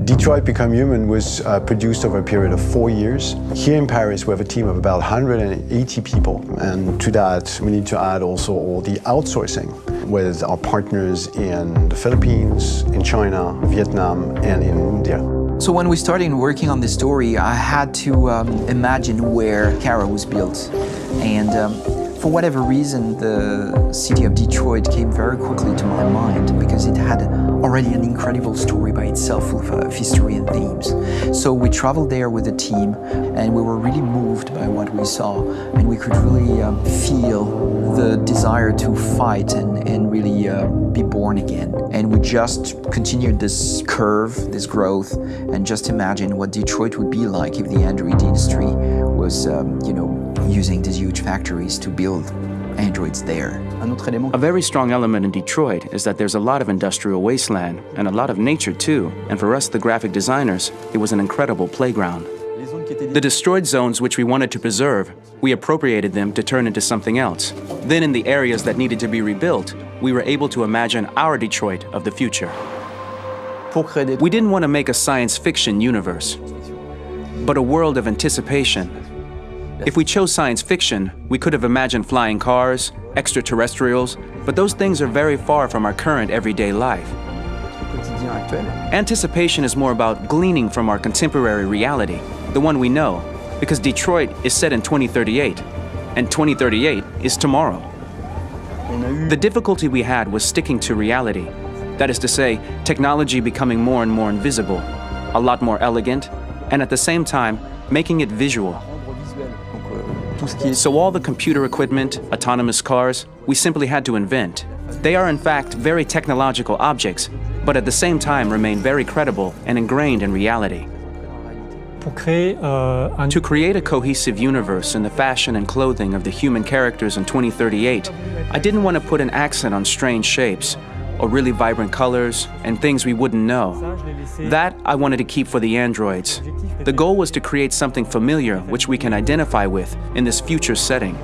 Detroit Become Human was produced over a period of 4 years. Here in Paris, we have a team of about 180 people. And to that, we need to add also all the outsourcing with our partners in the Philippines, in China, Vietnam, and in India. So when we started working on this story, I had to imagine where Kara was built. And for whatever reason, the city of Detroit came very quickly to my mind because it had already an incredible story by itself of history and themes. So we traveled there with the team and we were really moved by what we saw, and we could really feel the desire to fight and really be born again. And we just continued this curve, this growth, and just imagine what Detroit would be like if the Android industry was, using these huge factories to build androids there. A very strong element in Detroit is that there's a lot of industrial wasteland and a lot of nature too, and for us, the graphic designers, it was an incredible playground. The destroyed zones which we wanted to preserve, we appropriated them to turn into something else. Then in the areas that needed to be rebuilt, we were able to imagine our Detroit of the future. We didn't want to make a science fiction universe, but a world of anticipation. If we chose science fiction, we could have imagined flying cars, extraterrestrials, but those things are very far from our current everyday life. Anticipation is more about gleaning from our contemporary reality, the one we know, because Detroit is set in 2038, and 2038 is tomorrow. The difficulty we had was sticking to reality. That is to say, technology becoming more and more invisible, a lot more elegant, and at the same time, making it visual. So all the computer equipment, autonomous cars, we simply had to invent. They are in fact very technological objects, but at the same time remain very credible and ingrained in reality. To create a cohesive universe in the fashion and clothing of the human characters in 2038, I didn't want to put an accent on strange shapes, or really vibrant colors, and things we wouldn't know. That I wanted to keep for the androids. The goal was to create something familiar which we can identify with in this future setting.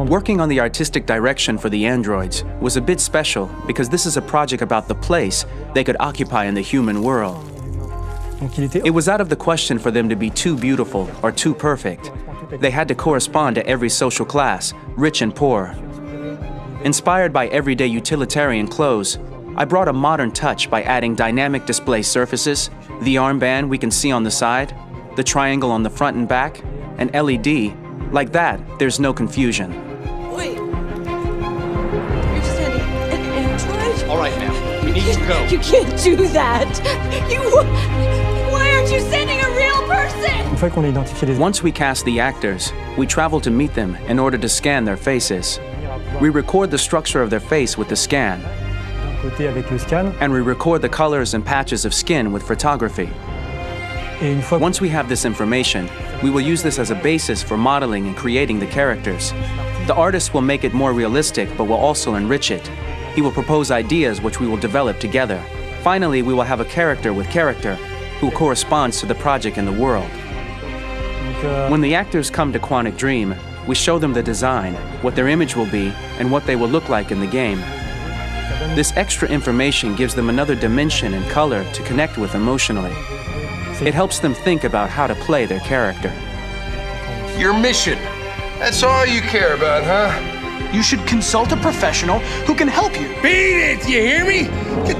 Working on the artistic direction for the androids was a bit special because this is a project about the place they could occupy in the human world. It was out of the question for them to be too beautiful or too perfect. They had to correspond to every social class, rich and poor. Inspired by everyday utilitarian clothes, I brought a modern touch by adding dynamic display surfaces, the armband we can see on the side, the triangle on the front and back, and LED. Like that, there's no confusion. Wait. You're sending an android? All right, now, we need to go. You can't do that. Why aren't you sending a real person? Once we cast the actors, we travel to meet them in order to scan their faces. We record the structure of their face with the scan, and we record the colors and patches of skin with photography. Once we have this information, we will use this as a basis for modeling and creating the characters. The artist will make it more realistic, but will also enrich it. He will propose ideas which we will develop together. Finally, we will have a character with character who corresponds to the project in the world. When the actors come to Quantic Dream, we show them the design, what their image will be, and what they will look like in the game. This extra information gives them another dimension and color to connect with emotionally. It helps them think about how to play their character. Your mission. That's all you care about, huh? You should consult a professional who can help you. Beat it, you hear me? Get